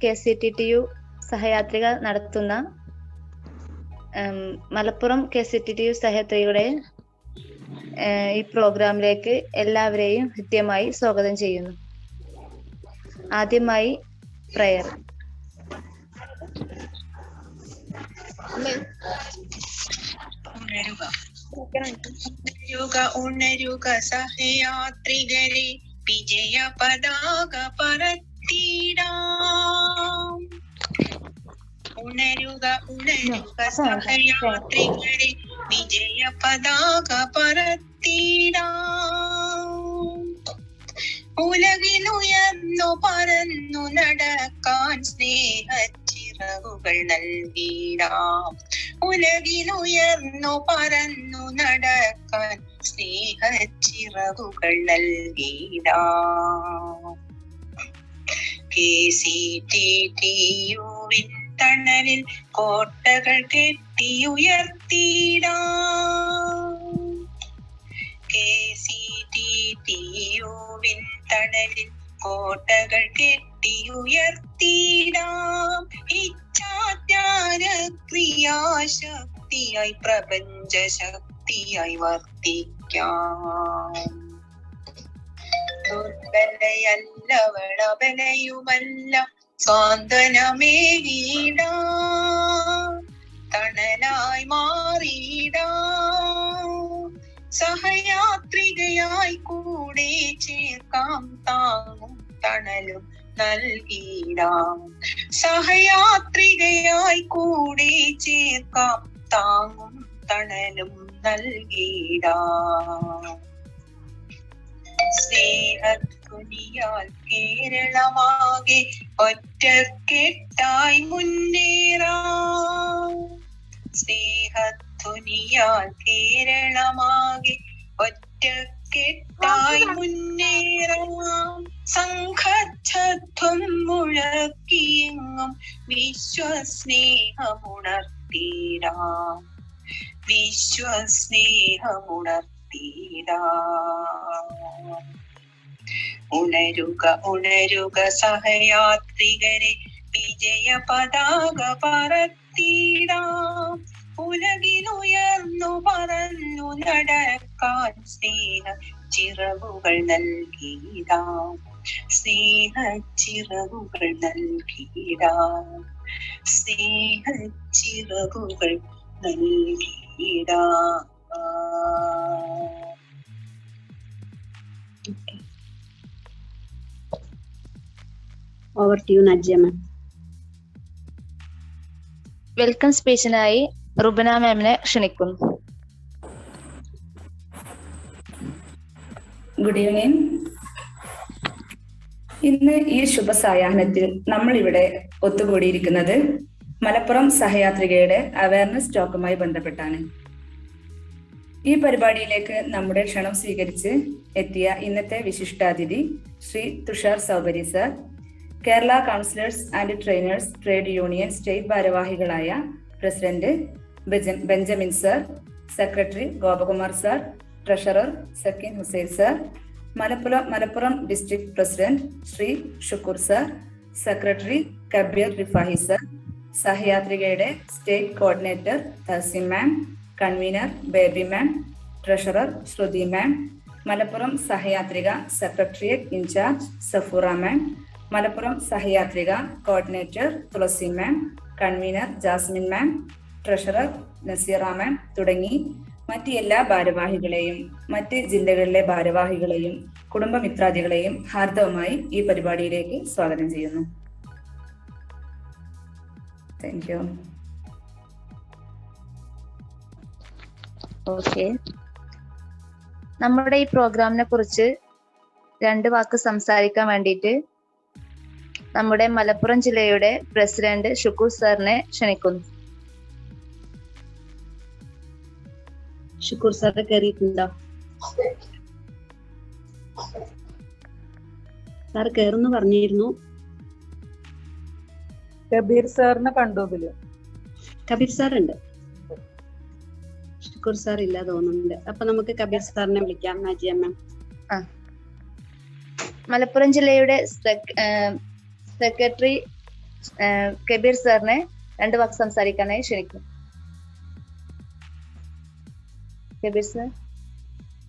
KCTTU സഹയാത്രിക നടത്തുന്ന Malappuram KCTTU സഹയാത്രികയുടെ ഈ പ്രോഗ്രാമിലേക്ക് എല്ലാവരെയും ഹൃദ്യമായി സ്വാഗതം ചെയ്യുന്നു. ആദ്യമായി പ്രയർ. ഉണരുക സഹയാത്രികരെ, വിജയ പതാക പറത്തിടാം. ഉണരുക സഹയാത്രികരെ, വിജയ പതാക പറത്തിടാം. ഉലകിലുയർന്നു പറന്നു നടക്കാൻ സ്നേഹച്ചിറകുകൾ നൽകിടാം. ഉലകിലുയർന്നു പറന്നു നടക്കാൻ സ്നേഹച്ചിറകുകൾ നൽകിടാം. KCTTUവിൻ തണലിൽ കോട്ടകൾ കെട്ടിയുയർത്തിടാം. KCTTUവിൻ തണലിൽ കോട്ടകൾ കെട്ടിയുയർത്തിടാം. ഇച്ഛാത്യാന ക്രിയാശക്തിയായി പ്രപഞ്ച ശക്തിയായി വർത്തിക്കാം. ദുർബലയല്ലവളബലയുമല്ല, സാന്ത്വനമേകിടാം. തണലായി മാറിടാം. സഹയാത്രികയായി കൂടെ ചേർക്കാം, താങ്ങും തണലും നൽകിടാം. സഹയാത്രികയായി കൂടെ ചേർക്കാം, താങ്ങും തണലും നൽകിടാം. സ്നേഹധ്വനിയാൽ കേരളമാകെ ഒറ്റക്കെട്ടായി മുന്നേറാം. സ്നേഹധ്വനിയാൽ കേരളമാകെ ഒറ്റക്കെട്ടായി മുന്നേറാം. സംഘഛത്വം മുഴക്കിയെങ്ങും വിശ്വസ്നേഹമുണർത്തിടാം. വിശ്വസ്നേഹമുണർത്തിടാം. ഉണരുക സഹയാത്രികരെ, വിജയ പതാക പറത്തിടാം. ഉലകിലുയർന്നു പറന്നു നടക്കാൻ സ്നേഹ ചിറകുകൾ നൽകിടാം. സ്നേഹ ചിറകുകൾ നൽകിടാം. സ്നേഹ ചിറകുകൾ നൽകിടാം. Over to you, Nadia ma'am. Welcome സ്പീച്ചിനായി റുബന മാമിനെ ക്ഷണിക്കുന്നു. Good evening. ഇന്ന് ഈ ശുഭസായാഹ്നത്തിൽ നമ്മൾ ഇവിടെ ഒത്തുകൂടിയിരിക്കുന്നത് മലപ്പുറം സഹയാത്രികയുടെ അവയർനെസ് ടോക്കുമായി ബന്ധപ്പെട്ടാണ്. ഈ പരിപാടിയിലേക്ക് നമ്മുടെ ക്ഷണം സ്വീകരിച്ച് എത്തിയ ഇന്നത്തെ വിശിഷ്ടാതിഥി Shri Tushar Saubari sir, Kerala counsellors and trainers trade union state ഭാരവാഹികളായ president Benjamin sir, secretary Gopakumar sir, treasurer Sakeen Hussain sir, Malappuram district president Shri Shukkur sir, secretary Kabeer Rifahi sir, സഹയാത്രികയുടെ state coordinator Tahasin ma'am, convener Baby ma'am, treasurer Shruthi ma'am, Malappuram Sahayathrika secretariat in charge Safoora ma'am, Malappuram Sahayathrika coordinator Thulasi ma'am, convener Jasmine ma'am, treasurer Naseera ma'am തുടങ്ങി മറ്റ് എല്ലാ ഭാരവാഹികളെയും മറ്റ് ജില്ലകളിലെ ഭാരവാഹികളെയും കുടുംബമിത്രാദികളെയും ഹാർദവമായി ഈ പരിപാടിയിലേക്ക് സ്വാഗതം ചെയ്യുന്നു. Thank you. ഓക്കെ, നമ്മുടെ ഈ പ്രോഗ്രാമിനെ കുറിച്ച് 2 വാക്ക് സംസാരിക്കാൻ വേണ്ടിയിട്ട് നമ്മുടെ മലപ്പുറം ജില്ലയുടെ പ്രസിഡന്റ് ഷുക്കൂർ സാറിനെ ക്ഷണിക്കുന്നു. ഷുക്കൂർ സാറ് കയറിയിട്ടുണ്ടോ? സാർ കയറുന്നു പറഞ്ഞിരുന്നു, കബീർ സാറിനെ കണ്ടു ഇതില്. കബീർ സാർ ഉണ്ട്, ഷുക്കൂർ സാർ ഇല്ല തോന്നുന്നുണ്ട്. അപ്പൊ നമുക്ക് കബീർ സാറിനെ വിളിക്കാം. നാജിയ മാം. മലപ്പുറം ജില്ലയുടെ സെക്രട്ടറി കബീർ സാറിനെ 2 വാക്ക് സംസാരിക്കാനായി ക്ഷണിക്കും. കബീർ സാർ.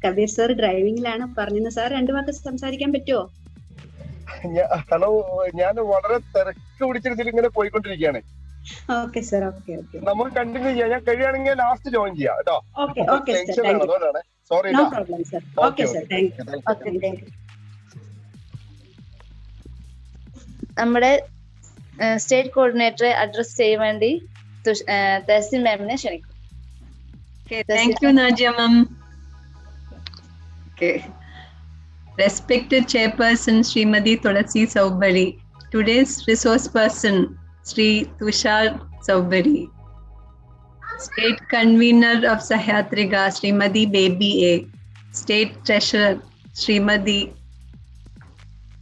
കബീർ സാർ ഡ്രൈവിംഗിലാണ്. പറഞ്ഞിരുന്നു സാർ 2 വാക്ക് സംസാരിക്കാൻ പറ്റുമോ? ഹലോ, ഞാൻ വളരെ തിരക്ക് പിടിച്ചിട്ട് ഇങ്ങനെ പോയിക്കൊണ്ടിരിക്കുകയാണ്. ഓക്കെ സാർ, ഓക്കെ ഓക്കെ, നമുക്ക് കണ്ടിന്യൂ ചെയ്യാം. ഞാൻ കഴിയുകയാണെങ്കിൽ ലാസ്റ്റ് ജോയിൻ ചെയ്യാം കേട്ടോ. ഓക്കെ ഓക്കെ സാർ, അതുകൊണ്ടാണ് sorry. No problem sir. Okay sir, thank you. നമ്മുടെ സ്റ്റേറ്റ് കോർഡിനേറ്ററെ അഡ്രസ് ചെയ്യാൻ വേണ്ടി Tahsin മാമിനെ ക്ഷണിക്കും. Thank you, Nadia ma'am. Okay. Respected Chairperson Srimati Tulasi Saubari, today's resource person Sri Tushar Saubari, State Convener of Sahayatriga Srimati Baby A, State Treasurer Srimati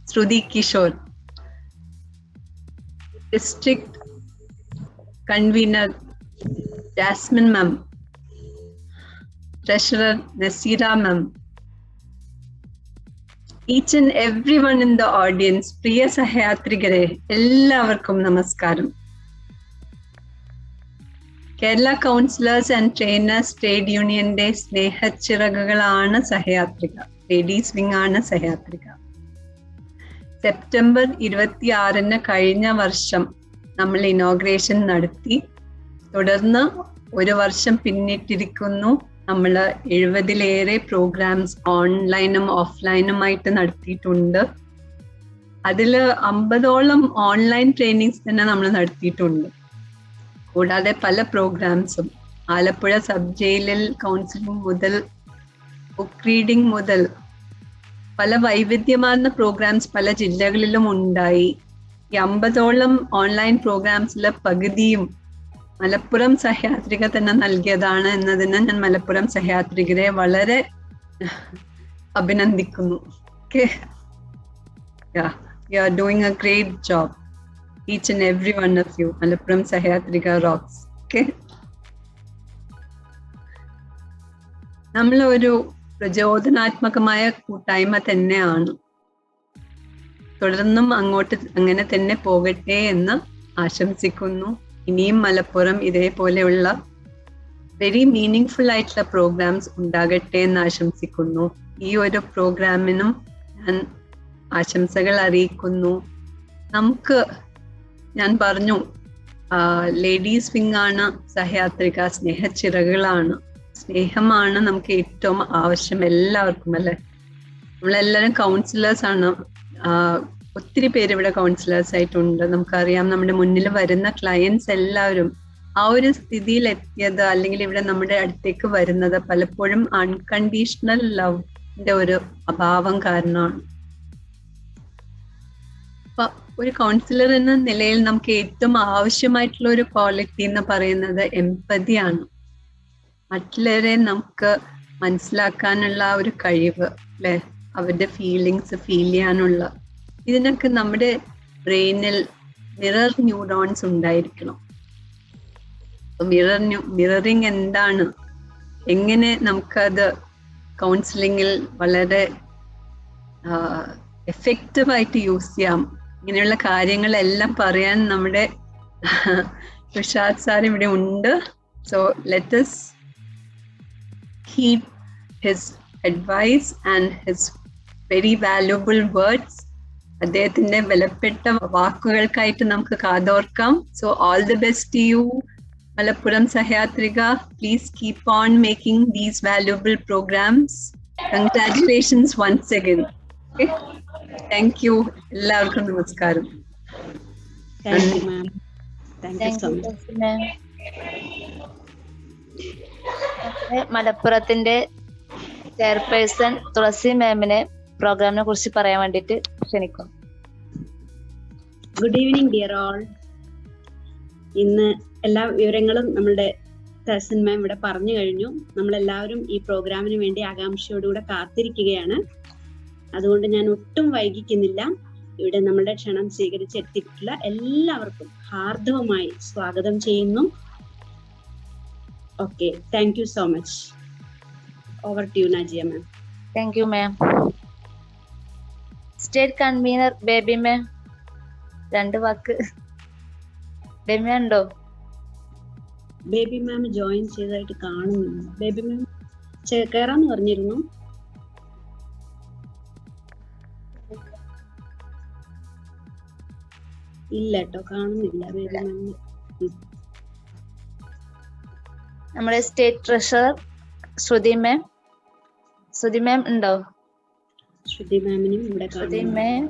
Shruti Kishore, District Convener Jasmine ma'am, Treasurer Nasira ma'am, each and everyone in the audience, പ്രിയ സഹയാത്രികരെ എല്ലാവർക്കും നമസ്കാരം. Kerala counsellors and trainers trade യൂണിയന്റെ സ്നേഹച്ചിറകുകളാണ് സഹയാത്രിക, ladies wing ആണ് സഹയാത്രിക. September 26 കഴിഞ്ഞ വർഷം നമ്മൾ inauguration നടത്തി. തുടർന്ന് 1 വർഷം പിന്നിട്ടിരിക്കുന്നു. നമ്മൾ 70-ലേറെ പ്രോഗ്രാംസ് ഓൺലൈനും ഓഫ്ലൈനുമായിട്ട് നടത്തിയിട്ടുണ്ട്. അതിൽ 50ഓളം ഓൺലൈൻ ട്രെയിനിങ്സ് തന്നെ നമ്മൾ നടത്തിയിട്ടുണ്ട്. കൂടാതെ പല പ്രോഗ്രാംസും ആലപ്പുഴ സബ് ജയിലിൽ കൗൺസിലിംഗ് മുതൽ ബുക്ക് റീഡിംഗ് മുതൽ പല വൈവിധ്യമാർന്ന പ്രോഗ്രാംസ് പല ജില്ലകളിലും ഉണ്ടായി. ഈ 50ഓളം ഓൺലൈൻ പ്രോഗ്രാംസിലെ പകുതിയും മലപ്പുറം സഹയാത്രിക തന്നെ നൽകിയതാണ് എന്നതിന് ഞാൻ മലപ്പുറം സഹയാത്രികരെ വളരെ അഭിനന്ദിക്കുന്നു. Okay. Yeah, you are doing a great job. Each and every one of you. Malappuram Sahayatrika rocks. Okay. നമ്മൾ ഒരു പ്രചോദനാത്മകമായ കൂട്ടായ്മ തന്നെയാണ്. തുടർന്നും അങ്ങോട്ട് അങ്ങനെ തന്നെ പോകട്ടെ എന്ന് ആശംസിക്കുന്നു. ഇനിയും മലപ്പുറം ഇതേപോലെയുള്ള വെരി മീനിങ് ആയിട്ടുള്ള പ്രോഗ്രാംസ് ഉണ്ടാകട്ടെ എന്ന് ആശംസിക്കുന്നു. ഈ ഒരു പ്രോഗ്രാമിനും ഞാൻ ആശംസകൾ അറിയിക്കുന്നു. നമുക്ക് ഞാൻ പറഞ്ഞു ലേഡീസ് വിങ് ആണ് സഹയാത്രിക, സ്നേഹച്ചിറകളാണ്. സ്നേഹമാണ് നമുക്ക് ഏറ്റവും ആവശ്യം എല്ലാവർക്കും, അല്ലെ? നമ്മളെല്ലാവരും കൗൺസിലേഴ്സ് ആണ്. ഒത്തിരി പേര് ഇവിടെ കൗൺസിലേഴ്സ് ആയിട്ടുണ്ട്. നമുക്കറിയാം നമ്മുടെ മുന്നിൽ വരുന്ന ക്ലയൻസ് എല്ലാവരും ആ ഒരു സ്ഥിതിയിൽ എത്തിയത്, അല്ലെങ്കിൽ ഇവിടെ നമ്മുടെ അടുത്തേക്ക് വരുന്നത് പലപ്പോഴും അൺകണ്ടീഷണൽ ലവിന്റെ ഒരു അഭാവം കാരണമാണ്. അപ്പൊ ഒരു കൗൺസിലർ എന്ന നിലയിൽ നമുക്ക് ഏറ്റവും ആവശ്യമായിട്ടുള്ള ഒരു ക്വാളിറ്റി എന്ന് പറയുന്നത് എംപതിയാണ്. മറ്റുള്ളവരെ നമുക്ക് മനസ്സിലാക്കാനുള്ള ആ ഒരു കഴിവ്, അല്ലെ? അവരുടെ ഫീലിങ്സ് ഫീൽ ചെയ്യാനുള്ള, ഇതിനൊക്കെ നമ്മുടെ ബ്രെയിനിൽ മിറർ ന്യൂറോൺസ് ഉണ്ടായിരിക്കണം. മിററിങ് എന്താണ്, എങ്ങനെ നമുക്കത് കൗൺസിലിങ്ങിൽ വളരെ എഫക്റ്റീവായിട്ട് യൂസ് ചെയ്യാം, ഇങ്ങനെയുള്ള കാര്യങ്ങളെല്ലാം പറയാൻ നമ്മുടെ തുഷാർ സാർ ഇവിടെ ഉണ്ട്. So let us heed his advice and his very valuable words. അദ്ദേഹത്തിന്റെ വിലപ്പെട്ട വാക്കുകൾക്കായിട്ട് നമുക്ക് കാതോർക്കാം. So all the best to you, Malappuram Sahayathrika. Please keep on making these valuable programs. Congratulations once again. Okay, thank you. എല്ലാവർക്കും നമസ്കാരം. മലപ്പുറത്തിന്റെ ചെയർപേഴ്സൺ തുളസി മാമിനെ പ്രോഗ്രാമിനെ കുറിച്ച് പറയാൻ വേണ്ടിട്ട് ക്ഷണിക്കും. Good evening dear all. ഇന്ന് എല്ലാ വിവരങ്ങളും നമ്മളുടെ തഹസിൻ മാം ഇവിടെ പറഞ്ഞു കഴിഞ്ഞു. നമ്മളെല്ലാവരും ഈ പ്രോഗ്രാമിന് വേണ്ടി ആകാംക്ഷയോടുകൂടെ കാത്തിരിക്കുകയാണ്. അതുകൊണ്ട് ഞാൻ ഒട്ടും വൈകിക്കുന്നില്ല. ഇവിടെ നമ്മുടെ ക്ഷണം സ്വീകരിച്ചെത്തിയിട്ടുള്ള എല്ലാവർക്കും ഹാർദവമായി സ്വാഗതം ചെയ്യുന്നു. Okay, thank you so much. Over to you Najiya ma'am. Thank you ma'am. State convener Baby ma'am, 2 വാക്ക്. ബേബി മാം ഉണ്ടോ? ബേബി മാം ജോയിൻ ചെയ്തതായിട്ട് കാണുന്നില്ല. ബേബി മാം കയറാന്ന് പറഞ്ഞിരുന്നു. ഇല്ല കേട്ടോ, കാണുന്നില്ല ബേബി മാം. നമ്മുടെ സ്റ്റേറ്റ് ട്രഷറർ ശ്രുതി മാം. ശ്രുതി മാം ഉണ്ടോ? ശ്രുതി മാമിനും ഇവിടെ ശ്രുതി കാണുന്നില്ല. മാം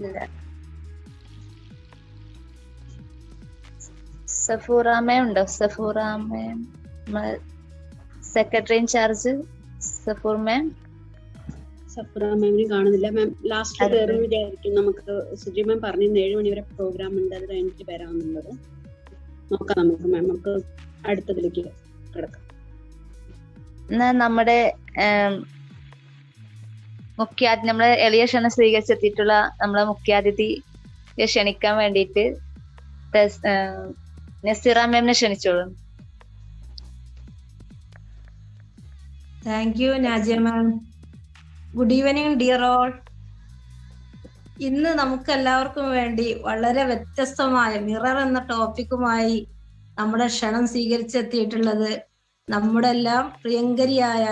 ഇല്ല. സഫൂറ മാം ഉണ്ടോ? സഫൂറ മാം, സെക്രട്ടറി ഇൻചാർജ് സഫൂർ മാം. സഫ്ര മാമിനെ കാണുന്നില്ല. മാം ലാസ്റ്റ് കയറി വിചാരിക്കും. നമുക്ക് സുജി മാം പറഞ്ഞിരുന്നു 7 മണി വരെ പ്രോഗ്രാം ഉണ്ട്, അത് കഴിഞ്ഞിട്ട് വരാമെന്നുള്ളത്. നോക്കാം നമുക്ക് മാം, നമുക്ക് അടുത്തതിലേക്ക് കിടക്കാം. എന്നാ നമ്മുടെ നമ്മളെ എളിയ ക്ഷണം സ്വീകരിച്ചെത്തിയിട്ടുള്ള നമ്മളെ മുഖ്യാതിഥിയെ ക്ഷണിക്കാൻ വേണ്ടിയിട്ട് നസീറ മാമിനെ ക്ഷണിച്ചോളൂ. Thank you Najiya ma'am. Good evening dear all. ഇന്ന് നമുക്ക് എല്ലാവർക്കും വേണ്ടി വളരെ വ്യത്യസ്തമായ മിറർ എന്ന ടോപ്പിക്കുമായി നമ്മുടെ ക്ഷണം സ്വീകരിച്ചെത്തിയിട്ടുള്ളത് നമ്മുടെ എല്ലാം പ്രിയങ്കരിയായ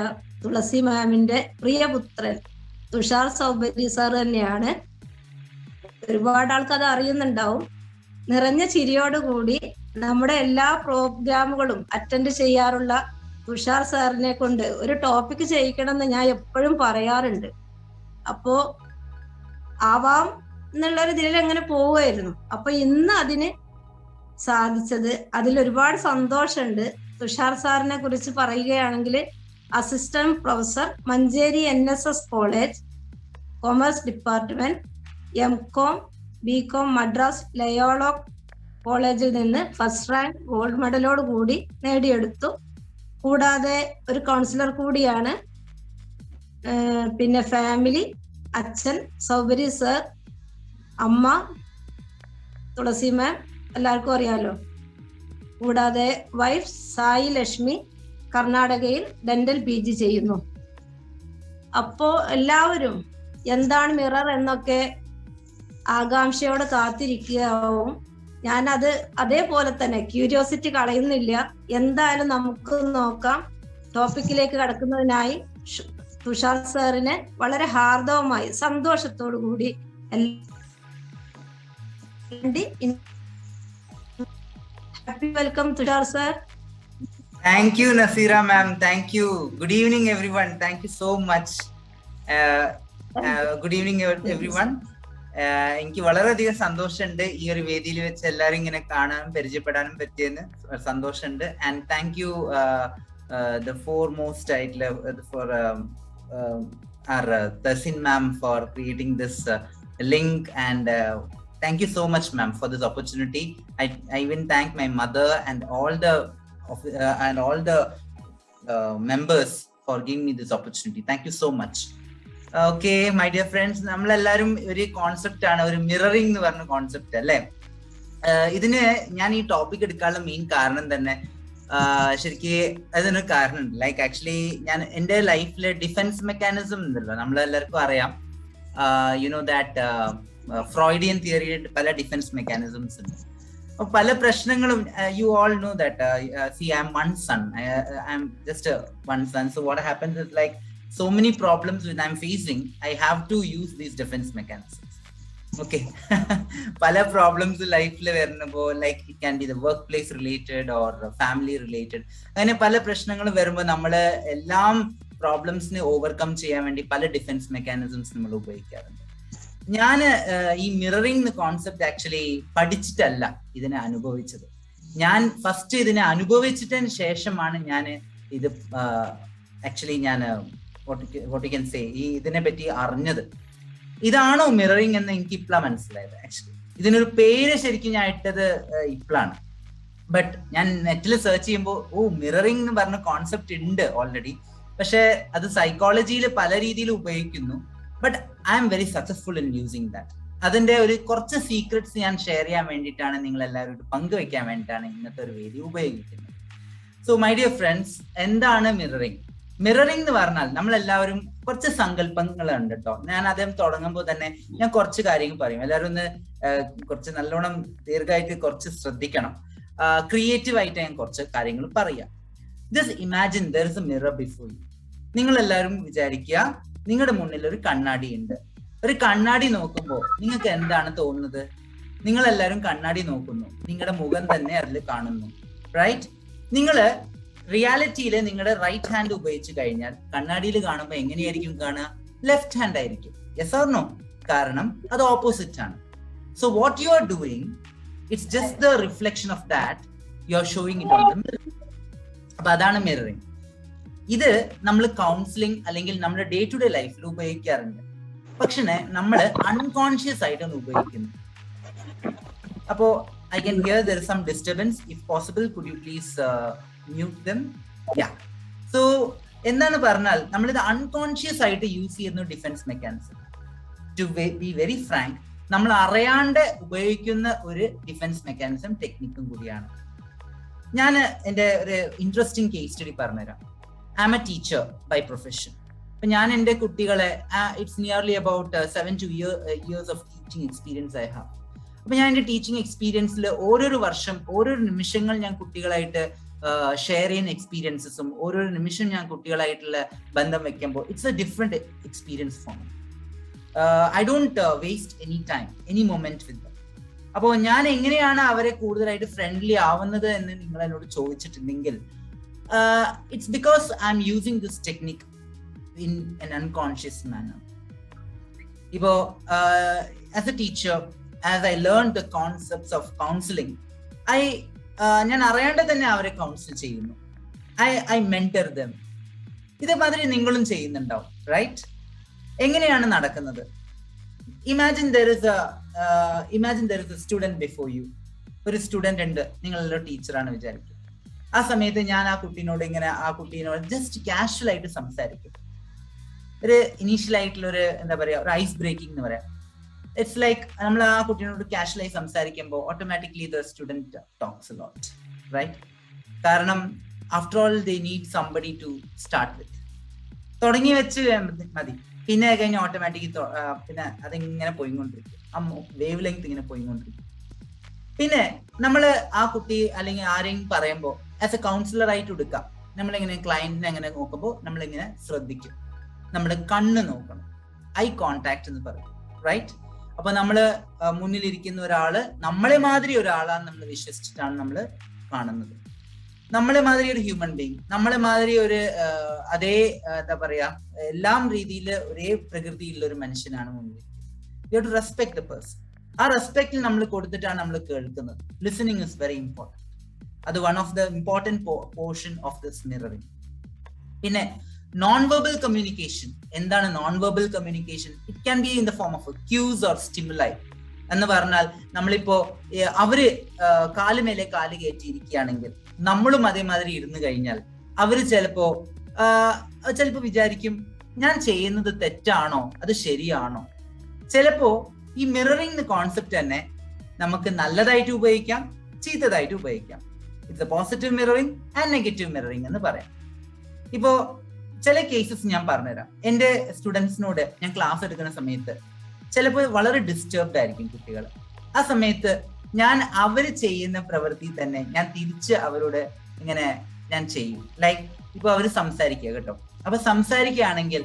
തുളസി മാമിന്റെ പ്രിയപുത്രൻ തുഷാർ സൗബരി സാർ തന്നെയാണ്. ഒരുപാട് ആൾക്കത് അറിയുന്നുണ്ടാവും. നിറഞ്ഞ ചിരിയോടുകൂടി നമ്മുടെ എല്ലാ പ്രോഗ്രാമുകളും അറ്റൻഡ് ചെയ്യാറുള്ള തുഷാർ സാറിനെ കൊണ്ട് ഒരു ടോപ്പിക് ചെയ്യിക്കണം എന്ന് ഞാൻ എപ്പോഴും പറയാറുണ്ട്. അപ്പോ ആവാം എന്നുള്ളൊരു ഇതിൽ അങ്ങനെ പോവുമായിരുന്നു. അപ്പൊ ഇന്ന് അതിന് സാധിച്ചത് അതിൽ ഒരുപാട് സന്തോഷമുണ്ട്. തുഷാർ സാറിനെ കുറിച്ച് പറയുകയാണെങ്കിൽ assistant professor, Manjeri NSS college, commerce department, MCom, BCom Madras Loyola കോളേജിൽ നിന്ന് ഫസ്റ്റ് റാങ്ക് ഗോൾഡ് മെഡലോട് കൂടി നേടിയെടുത്തു. കൂടാതെ ഒരു കൗൺസിലർ കൂടിയാണ്. പിന്നെ ഫാമിലി, അച്ഛൻ സൗബരി സർ, അമ്മ തുളസി മാം എല്ലാവർക്കും അറിയാലോ. കൂടാതെ വൈഫ് സായി ലക്ഷ്മി കർണാടകയിൽ ഡെന്റൽ PG ചെയ്യുന്നു. അപ്പോ എല്ലാവരും എന്താണ് മിറർ എന്നൊക്കെ ആകാംക്ഷയോടെ കാത്തിരിക്കുകയാവും. ഞാനത് അതേപോലെ തന്നെ ക്യൂരിയോസിറ്റി കളയുന്നില്ല. എന്തായാലും നമുക്ക് നോക്കാം. ടോപ്പിക്കിലേക്ക് കടക്കുന്നതിനായി തുഷാർ സാറിനെ വളരെ ഹാർദവമായി സന്തോഷത്തോടു കൂടി happy welcome Tushar sir. Thank you, Nasira ma'am. Thank you. Good evening, everyone. Thank you so much. Good evening, everyone. എനിക്ക് വളരെയധികം സന്തോഷമുണ്ട് ഈ ഒരു വേദിയിൽ വെച്ച് എല്ലാവരും ഇങ്ങനെ കാണാനും പരിചയപ്പെടാനും പറ്റിയെന്ന് സന്തോഷമുണ്ട്. And thank you the foremost for our Tasin ma'am for creating this link, and thank you so much ma'am for this opportunity. I even thank my mother and all the members for giving me this opportunity. Thank you so much. Okay my dear friends, നമ്മളെല്ലാവരും ഒരു concept ആണ്, ഒരു mirroring എന്ന് പറഞ്ഞ concept അല്ലേ. ഇതിന് ഞാൻ ഈ ടോപ്പിക് എടുക്കാനുള്ള മെയിൻ കാരണം തന്നെ ശരിക്കും അതിനൊരു കാരണമുണ്ട്. ലൈക്ക് ആക്ച്വലി ഞാൻ എൻ്റെ ലൈഫിലെ ഡിഫെൻസ് മെക്കാനിസം ഉണ്ടല്ലോ, നമ്മളെല്ലാവർക്കും അറിയാം. യു നോ ദാറ്റ് ഫ്രോയിഡിയൻ തിയറിയുടെ പല ഡിഫെൻസ് മെക്കാനിസംസ് ഉണ്ട്. പല പ്രശ്നങ്ങളും you all know that see I'm one son, I'm just one son, so what happens is like so many problems when I'm facing, I have to use these defense mechanisms. Okay. Pala problems life le varunabo, like it can be the workplace related or family related. Agane pala prashnangal varumbo nammale ellam problems ne overcome cheyan vendi pala defense mechanisms nammal ഉപയോഗിക്കാറുണ്ട്. ഞാൻ ഈ mirroring concept actually പഠിച്ചിട്ടല്ല ഇതിനെ അനുഭവിച്ചത്. ഞാൻ first ഇതിനെ അനുഭവിച്ചിട്ടതിന് ശേഷമാണ് ഞാൻ ഇത് ആക്ച്വലി ഞാൻ what you can say ഈ ഇതിനെ പറ്റി അറിഞ്ഞത്. ഇതാണോ മിററിംഗ് എന്ന് എനിക്ക് ഇപ്പോഴാണ് മനസ്സിലായത്. ആക്ച്വലി ഇതിനൊരു പേര് ശരിക്കും ഞാൻ ഇട്ടത് ഇപ്പോഴാണ്. ബട്ട് ഞാൻ നെറ്റിൽ സെർച്ച് ചെയ്യുമ്പോൾ മിററിംഗ് എന്ന് പറഞ്ഞ കോൺസെപ്റ്റ് ഉണ്ട് ഓൾറെഡി. പക്ഷെ അത് സൈക്കോളജിയിൽ പല രീതിയിൽ ഉപയോഗിക്കുന്നു. But I am very successful in using that. അതിന്റെ ഒരു കുറച്ച് സീക്രട്സ് ഞാൻ ഷെയർ ചെയ്യാൻ വേണ്ടിയിട്ടാണ് നിങ്ങൾ എല്ലാവരും പങ്കുവെക്കാൻ വേണ്ടിയിട്ടാണ് ഇന്നത്തെ ഒരു വേദി ഉപയോഗിക്കുന്നത്. സോ മൈ ഡിയർ ഫ്രണ്ട്സ്, എന്താണ് മിററിംഗ്? മിററിംഗ് എന്ന് പറഞ്ഞാൽ നമ്മളെല്ലാവരും കുറച്ച് സങ്കല്പങ്ങളുണ്ട് കേട്ടോ. ഞാൻ അദ്ദേഹം തുടങ്ങുമ്പോൾ തന്നെ ഞാൻ കുറച്ച് കാര്യങ്ങൾ പറയും. എല്ലാവരും ഒന്ന് കുറച്ച് നല്ലോണം ദീർഘമായിട്ട് കുറച്ച് ശ്രദ്ധിക്കണം. ക്രിയേറ്റീവ് ആയിട്ട് ഞാൻ കുറച്ച് കാര്യങ്ങൾ പറയാം. Just imagine there is A mirror before you. നിങ്ങൾ എല്ലാവരും വിചാരിക്കുക നിങ്ങളുടെ മുന്നിൽ ഒരു കണ്ണാടി ഉണ്ട്. ഒരു കണ്ണാടി നോക്കുമ്പോൾ നിങ്ങൾക്ക് എന്താണ് തോന്നുന്നത്? നിങ്ങൾ എല്ലാവരും കണ്ണാടി നോക്കുന്നു, നിങ്ങളുടെ മുഖം തന്നെ അതിൽ കാണുന്നു, റൈറ്റ്? നിങ്ങള് റിയാലിറ്റിയിൽ നിങ്ങളുടെ റൈറ്റ് ഹാൻഡ് ഉപയോഗിച്ച് കഴിഞ്ഞാൽ കണ്ണാടിയിൽ കാണുമ്പോൾ എങ്ങനെയായിരിക്കും കാണുക? ലെഫ്റ്റ് ഹാൻഡ് ആയിരിക്കും. Yes or no? കാരണം അത് ഓപ്പോസിറ്റ് ആണ്. So what you are doing, it's just the reflection of that you are showing it on the mirror. അപ്പൊ അതാണ് മിററിംഗ്. ഇത് നമ്മൾ കൗൺസിലിംഗ് അല്ലെങ്കിൽ നമ്മുടെ ഡേ ടു ഡേ ലൈഫിൽ ഉപയോഗിക്കാറുണ്ട്. പക്ഷേ നമ്മൾ അൺകോൺഷ്യസ് ആയിട്ടാണ് ഉപയോഗിക്കുന്നത്. അപ്പോ I can hear there is some disturbance. If possible could you please mute them. Yeah. So എന്താണ് പറഞ്ഞാൽ നമ്മളിത് അൺകോൺഷ്യസ് ആയിട്ട് യൂസ് ചെയ്യുന്ന defence mechanism. To be very frank, നമ്മൾ അറിയാണ്ട് ഉപയോഗിക്കുന്ന ഒരു ഡിഫൻസ് മെക്കാനിസം ടെക്നിക്കും കൂടിയാണ്. ഞാൻ എൻ്റെ ഒരു ഇൻട്രസ്റ്റിംഗ് കേസ് സ്റ്റഡി പറഞ്ഞുതരാം. I am a teacher by profession. അപ്പൊ ഞാൻ എൻ്റെ കുട്ടികളെ it's nearly about 7 to 8 years of teaching experience I have. അപ്പൊ ഞാൻ എൻ്റെ ടീച്ചിങ് എക്സ്പീരിയൻസിൽ ഓരോരോ വർഷം ഓരോരോ നിമിഷങ്ങൾ ഞാൻ കുട്ടികളായിട്ട് ഷെയർ ചെയ്യുന്ന എക്സ്പീരിയൻസസും ഓരോരോ നിമിഷം ഞാൻ കുട്ടികളായിട്ടുള്ള ബന്ധം വെക്കുമ്പോൾ it's a different experience for me. I don't waste any time, any moment with them. അപ്പോൾ ഞാൻ എങ്ങനെയാണ് അവരെ കൂടുതലായിട്ട് ഫ്രണ്ട്ലി ആവുന്നത് എന്ന് നിങ്ങൾ എന്നോട് ചോദിച്ചിട്ടുണ്ടെങ്കിൽ it's because I am using this technique in an unconscious manner. ഇപ്പോ as a teacher, as I learn the concepts of counselling, ഞാൻ അറിയാണ്ട് തന്നെ അവരെ കൗൺസിൽ ചെയ്യുന്നു. I mentor them. ഇതേമാതിരി നിങ്ങളും ചെയ്യുന്നുണ്ടാവും, റൈറ്റ്? എങ്ങനെയാണ് നടക്കുന്നത്? Imagine there is a student before you. ഒരു സ്റ്റുഡന്റ് ഉണ്ട്, നിങ്ങളൊരു ടീച്ചറാണ് വിചാരിക്കുക. ആ സമയത്ത് ഞാൻ ആ കുട്ടീനോട് ജസ്റ്റ് കാഷ്വൽ ആയിട്ട് സംസാരിക്കും. ഒരു ഇനീഷ്യൽ ആയിട്ടുള്ള ഒരു എന്താ പറയാ, ഒരു ഐസ് ബ്രേക്കിംഗ് എന്ന് പറയാം. ഇറ്റ്സ് ലൈക്ക് നമ്മൾ ആ കുട്ടീനോട് കാഷ്വലായി സംസാരിക്കുമ്പോൾ automatically the student talks a lot, right? കാരണം after all they need somebody to start with. തുടങ്ങി വെച്ച് മതി, പിന്നെ കഴിഞ്ഞ് ഓട്ടോമാറ്റിക്കലി പിന്നെ അതിങ്ങനെ പോയിക്കൊണ്ടിരിക്കും. ആ വേവ് ലെങ്ത് ഇങ്ങനെ പോയിക്കൊണ്ടിരിക്കും. പിന്നെ നമ്മൾ ആ കുട്ടി അല്ലെങ്കിൽ ആരെയും പറയുമ്പോൾ ആസ് എ കൗൺസിലർ ആയിട്ട് എടുക്കാം. നമ്മളിങ്ങനെ ക്ലയന്റിനെ അങ്ങനെ നോക്കുമ്പോൾ നമ്മളിങ്ങനെ ശ്രദ്ധിക്കും. നമ്മുടെ കണ്ണ് നോക്കണം, ഐ കോണ്ടാക്ട് എന്ന് പറയും, റൈറ്റ്? അപ്പൊ നമ്മള് മുന്നിലിരിക്കുന്ന ഒരാള് നമ്മളെ മാതിരി ഒരാളാണ് നമ്മൾ വിശ്വസിച്ചിട്ടാണ് നമ്മൾ കാണുന്നത്. നമ്മളെ മാതിരി ഒരു ഹ്യൂമൻ ബീങ്, നമ്മളെ മാതിരി ഒരു അതേ എന്താ പറയാ എല്ലാം രീതിയിൽ ഒരേ പ്രകൃതിയിലുള്ള ഒരു മനുഷ്യനാണ് മുന്നിൽ. You have to respect the person. ആ റെസ്പെക്റ്റിൽ നമ്മൾ കൊടുത്തിട്ടാണ് നമ്മൾ കേൾക്കുന്നത്. Listening is very important. അത് one of the important portion of this mirroring. പിന്നെ നോൺ വെർബൽ കമ്മ്യൂണിക്കേഷൻ. എന്താണ് non verbal communication? It can be in the form of cues or stimuli. എന്ന് പറഞ്ഞാൽ നമ്മളിപ്പോ അവര് കാലുമേലെ കാല് കയറ്റിയിരിക്കുകയാണെങ്കിൽ നമ്മളും അതേമാതിരി ഇരുന്ന് കഴിഞ്ഞാൽ അവര് ചിലപ്പോ വിചാരിക്കും ഞാൻ ചെയ്യുന്നത് തെറ്റാണോ, അത് ശരിയാണോ. ചിലപ്പോ ഈ മിററിംഗ് കോൺസെപ്റ്റ് തന്നെ നമുക്ക് നല്ലതായിട്ട് ഉപയോഗിക്കാം, ചീത്തതായിട്ട് ഉപയോഗിക്കാം. It's A positive mirroring and negative mirroring എന്ന് പറയാം. ഇപ്പോ ചില കേസസ് ഞാൻ പറഞ്ഞുതരാം. എൻ്റെ സ്റ്റുഡൻസിനോട് ഞാൻ ക്ലാസ് എടുക്കുന്ന സമയത്ത് ചിലപ്പോൾ വളരെ ഡിസ്റ്റർബ്ഡ് ആയിരിക്കും കുട്ടികൾ. ആ സമയത്ത് ഞാൻ അവര് ചെയ്യുന്ന പ്രവൃത്തി തന്നെ ഞാൻ തിരിച്ച് അവരോട് ഇങ്ങനെ ഞാൻ ചെയ്യും. ലൈക്ക് ഇപ്പൊ അവര് സംസാരിക്കുക കേട്ടോ. അപ്പൊ സംസാരിക്കുകയാണെങ്കിൽ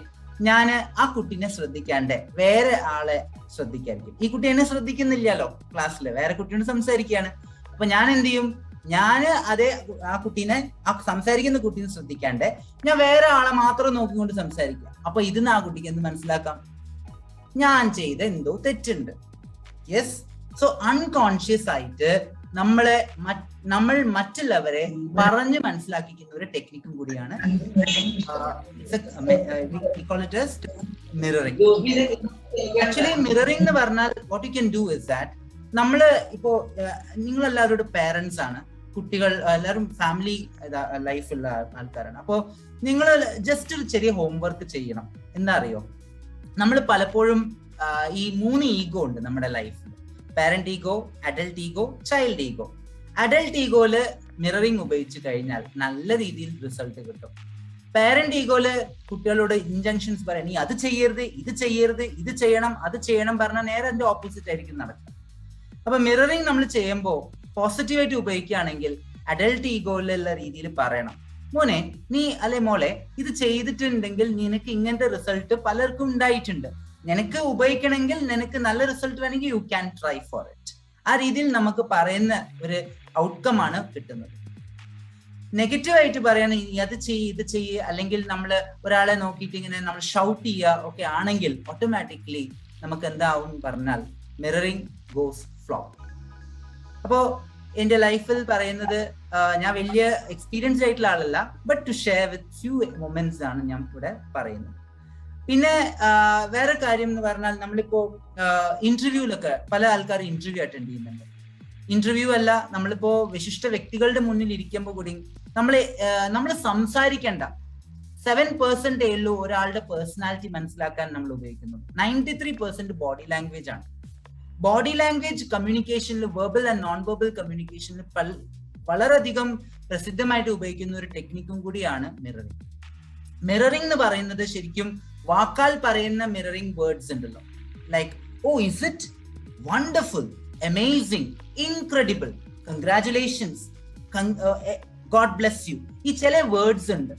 ഞാൻ ആ കുട്ടീനെ ശ്രദ്ധിക്കാണ്ട് വേറെ ആളെ ശ്രദ്ധിക്കായിരിക്കും. ഈ കുട്ടി എന്നെ ശ്രദ്ധിക്കുന്നില്ലല്ലോ, ക്ലാസ്സിൽ വേറെ കുട്ടിയോട് സംസാരിക്കുകയാണ്. അപ്പൊ ഞാൻ എന്ത് ചെയ്യും? ഞാന് ആ കുട്ടീനെ, ആ സംസാരിക്കുന്ന കുട്ടീനെ ശ്രദ്ധിക്കാണ്ട് ഞാൻ വേറെ ആളെ മാത്രം നോക്കിക്കൊണ്ട് സംസാരിക്കുക. അപ്പൊ ഇതിന്ന് ആ കുട്ടിക്ക് എന്ത് മനസ്സിലാക്കാം? ഞാൻ ചെയ്ത എന്തോ തെറ്റുണ്ട്. യെസ്. സോ അൺകോൺഷ്യസ് ആയിട്ട് നമ്മൾ മറ്റുള്ളവരെ പറഞ്ഞ് മനസ്സിലാക്കിക്കുന്ന ഒരു ടെക്നിക്കും കൂടിയാണ് മിററിംഗ്. ആക്ച്വലി മിററിംഗ് എന്ന് പറഞ്ഞാൽ what you can do is that നമ്മള് ഇപ്പോ നിങ്ങളെല്ലാവരുടെ പേരൻസ് ആണ്, കുട്ടികൾ എല്ലാവരും ഫാമിലി ലൈഫുള്ള ആൾക്കാരാണ്. അപ്പോ നിങ്ങൾ ജസ്റ്റ് ഒരു ചെറിയ ഹോംവർക്ക് ചെയ്യണം. എന്താ അറിയോ, നമ്മൾ പലപ്പോഴും ഈ 3 ഈഗോ ഉണ്ട് നമ്മുടെ ലൈഫിൽ. Parent ego, adult ego, child ego. Adult ഈഗോയില് മിററിംഗ് ഉപയോഗിച്ച് കഴിഞ്ഞാൽ നല്ല രീതിയിൽ റിസൾട്ട് കിട്ടും. പാരന്റ് ഈഗോയില് കുട്ടികളോട് ഇൻജങ്ഷൻസ് പറയാം, നീ അത് ചെയ്യരുത്, ഇത് ചെയ്യരുത്, ഇത് ചെയ്യണം, അത് ചെയ്യണം പറഞ്ഞാൽ നേരെ അതിന്റെ ഓപ്പോസിറ്റ് ആയിരിക്കും നടക്കുക. അപ്പൊ മിററിംഗ് നമ്മൾ ചെയ്യുമ്പോൾ പോസിറ്റീവായിട്ട് ഉപയോഗിക്കുകയാണെങ്കിൽ അഡൽട്ട് ഈഗോയിലുള്ള രീതിയിൽ പറയണം, മോനെ നീ അല്ലെ മോളെ ഇത് ചെയ്തിട്ടുണ്ടെങ്കിൽ നിനക്ക് ഇങ്ങനത്തെ റിസൾട്ട് പലർക്കും ഉണ്ടായിട്ടുണ്ട്, നിനക്ക് ഉപയോഗിക്കണമെങ്കിൽ, നിനക്ക് നല്ല റിസൾട്ട് വേണമെങ്കിൽ you can try for it. ആ രീതിയിൽ നമുക്ക് പറയുന്ന ഒരു ഔട്ട്കം ആണ് കിട്ടുന്നത്. നെഗറ്റീവ് ആയിട്ട് പറയണ അത് ചെയ്യ് ഇത് ചെയ്യ്, അല്ലെങ്കിൽ നമ്മൾ ഒരാളെ നോക്കിയിട്ട് ഇങ്ങനെ നമ്മൾ ഷൗട്ട് ചെയ്യുക ഒക്കെ ആണെങ്കിൽ ഓട്ടോമാറ്റിക്കലി നമുക്ക് എന്താവും പറഞ്ഞാൽ മിററിംഗ് ഗോസ് ഫ്ലോപ്പ്. അപ്പോ എന്റെ ലൈഫിൽ പറയുന്നത് ഞാൻ വലിയ എക്സ്പീരിയൻസ് ആയിട്ടുള്ള ആളല്ല, but to share with few moments ആണ് ഞാൻ ഇവിടെ പറയുന്നത്. പിന്നെ വേറെ കാര്യം എന്ന് പറഞ്ഞാൽ നമ്മളിപ്പോ ഇന്റർവ്യൂലൊക്കെ പല ആൾക്കാർ ഇന്റർവ്യൂ അറ്റൻഡ് ചെയ്യുന്നുണ്ട്. ഇന്റർവ്യൂ അല്ല, നമ്മളിപ്പോ വിശിഷ്ട വ്യക്തികളുടെ മുന്നിൽ ഇരിക്കുമ്പോൾ കൂടി നമ്മൾ സംസാരിക്കേണ്ട 7% ഉള്ളൂ ഒരാളുടെ പേഴ്സണാലിറ്റി മനസ്സിലാക്കാൻ നമ്മൾ ഉപയോഗിക്കുന്നത്. 93% ബോഡി ലാംഗ്വേജ് ആണ്. ബോഡി ലാംഗ്വേജ് കമ്മ്യൂണിക്കേഷനിൽ, വെർബൽ ആൻഡ് നോൺ വെർബൽ കമ്മ്യൂണിക്കേഷനിൽ വളരെയധികം പ്രസിദ്ധമായിട്ട് ഉപയോഗിക്കുന്ന ഒരു ടെക്നിക്കും കൂടിയാണ് മിററിംഗ്. മിററിംഗ് എന്ന് പറയുന്നത് ശരിക്കും വാക്കാൽ പറയുന്ന മിററിംഗ് വേർഡ്സ് ഉണ്ടല്ലോ, like oh is it, wonderful, amazing, incredible, congratulations, God bless you. ഈ ചില വേർഡ്സ് ഉണ്ട്,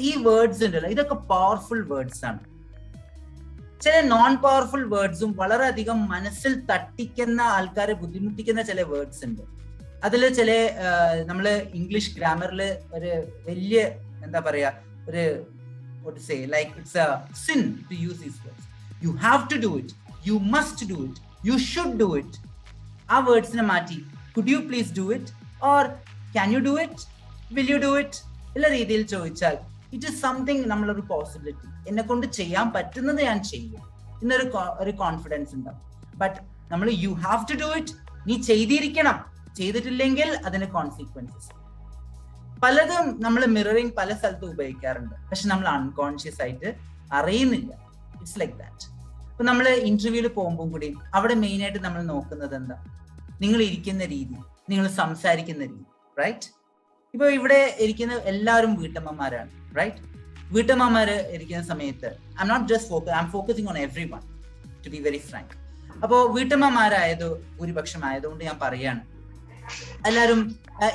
ഈ വേർഡ്സ് ഉണ്ടല്ലോ, ഇതൊക്കെ പവർഫുൾ വേർഡ്സ് ആണ്. ചില നോൺ പവർഫുൾ വേർഡ്സും വളരെയധികം മനസ്സിൽ തട്ടിക്കുന്ന, ആൾക്കാരെ ബുദ്ധിമുട്ടിക്കുന്ന ചില വേർഡ്സ് ഉണ്ട്. അതില് ചില നമ്മള് ഇംഗ്ലീഷ് ഗ്രാമറിൽ ഒരു വലിയ എന്താ പറയാ ഒരു what to say, like it's a sin to use these words. You have to do it, you must do it, you should do it. Our words ne maati, could you please do it, or can you do it, will you do it illa reethil choichal it is something nammal oru possibility, enne kondu cheyan pattunnathu njan cheyum innoru confidence undam. But nammal you have to do it, nee cheyidirikkanam, ചെയ്തിട്ടില്ലെങ്കിൽ അതിന് consequences. പലതും നമ്മൾ mirroring പല സ്ഥലത്തും ഉപയോഗിക്കാറുണ്ട്, പക്ഷെ നമ്മൾ unconscious ആയിട്ട് അറിയുന്നില്ല. It's like that. ഇപ്പൊ നമ്മൾ ഇന്റർവ്യൂവിൽ പോകുമ്പോൾ കൂടി അവിടെ മെയിൻ ആയിട്ട് നമ്മൾ നോക്കുന്നത് എന്താ, നിങ്ങൾ ഇരിക്കുന്ന രീതി, നിങ്ങൾ സംസാരിക്കുന്ന രീതി, റൈറ്റ്? ഇപ്പൊ ഇവിടെ ഇരിക്കുന്ന എല്ലാവരും വീട്ടമ്മമാരാണ്, റൈറ്റ്? വീട്ടമ്മമാര് ഇരിക്കുന്ന സമയത്ത് I am focusing on every one, to be very frank. അപ്പോ വീട്ടമ്മമാരായത് ഭൂരിപക്ഷം ആയതുകൊണ്ട് ഞാൻ പറയാണ്, എല്ലാവരും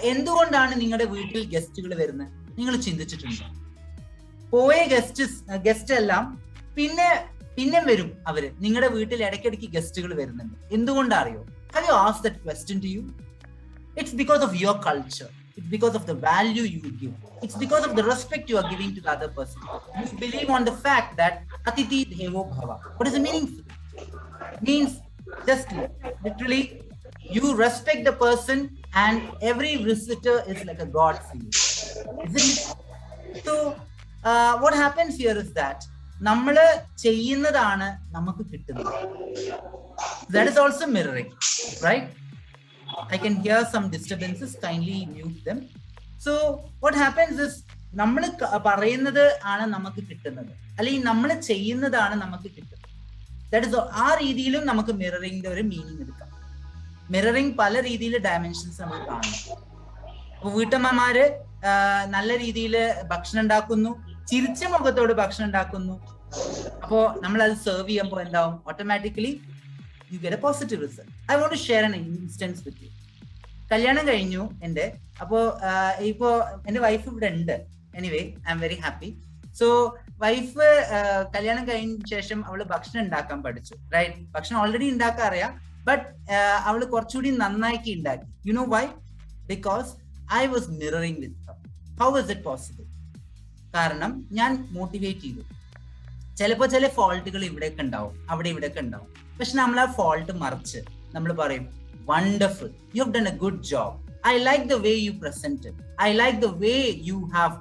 എന്തുകൊണ്ടാണ് നിങ്ങളുടെ വീട്ടിൽ ഗസ്റ്റുകൾ വരുന്നത് നിങ്ങൾ ചിന്തിച്ചിട്ടുണ്ടോ? പോയ ഗസ്റ്റ് എല്ലാം പിന്നെ വരും അവര്. നിങ്ങളുടെ വീട്ടിൽ ഇടയ്ക്കിടയ്ക്ക് ഗസ്റ്റുകൾ വരുന്നുണ്ട്, എന്തുകൊണ്ടാ അറിയോ? Have you asked that question to you? It's because of your culture. It's because of the value you give. It's because of the respect you are giving to the other person. You believe on the fact that Atiti Devo Bhava. What is the meaning? It means just literally you respect the person and every visitor is like a god for you, isn't it? So what happens here is that നമ്മള് ചെയ്യുന്നതാണ് നമുക്ക് കിട്ടുന്നത്. That is also mirroring, right? I can hear some disturbances, kindly mute them. So what happens is നമ്മൾ പറയുന്നത് ആണ് നമുക്ക് കിട്ടുന്നത്, അല്ലെങ്കിൽ നമ്മൾ ചെയ്യുന്നതാണ് നമുക്ക് കിട്ടുന്നത്. That is ആ രീതിയിലും നമുക്ക് മിററിംഗിന്റെ ഒരു മീനിങ് എടുക്കാം. മിററിംഗ് പല രീതിയിൽ ഡയമെൻഷൻസ് നമ്മൾ കാണുന്നു. അപ്പൊ വീട്ടമ്മമാര് നല്ല രീതിയിൽ ഭക്ഷണം ഉണ്ടാക്കുന്നു, ചിരിച്ച മുഖത്തോട് ഭക്ഷണം ഉണ്ടാക്കുന്നു. അപ്പോ നമ്മൾ അത് സെർവ് ചെയ്യുമ്പോൾ എന്താവും? Automatically you get a positive result. I want to share an instance with you. കല്യാണം കഴിഞ്ഞു എന്റെ. അപ്പോ ഇപ്പോ എന്റെ വൈഫ് ഇവിടെ ഉണ്ട്. Anyway I am very happy. So wife കല്യാണം കഴിഞ്ഞ ശേഷം അവള് ഭക്ഷണം ഉണ്ടാക്കാൻ പഠിച്ചു, റൈറ്റ്? ഭക്ഷണം ഓൾറെഡി ഉണ്ടാക്കാൻ അറിയാം, ബട്ട് അവള് കുറച്ചുകൂടി നന്നാക്കി ഉണ്ടാക്കി. You know why? Because I was mirroring with her. How was it possible? കാരണം ഞാൻ മോട്ടിവേറ്റ് ചെയ്തു. ചിലപ്പോ ചില ഫോൾട്ടുകൾ ഇവിടെയൊക്കെ ഉണ്ടാവും, അവിടെ ഇവിടെയൊക്കെ ഉണ്ടാവും. പക്ഷെ നമ്മൾ ആ ഫോൾട്ട് മറിച്ച് നമ്മൾ പറയും, wonderful, you have done a good job, I like the way you presented, I like the way you have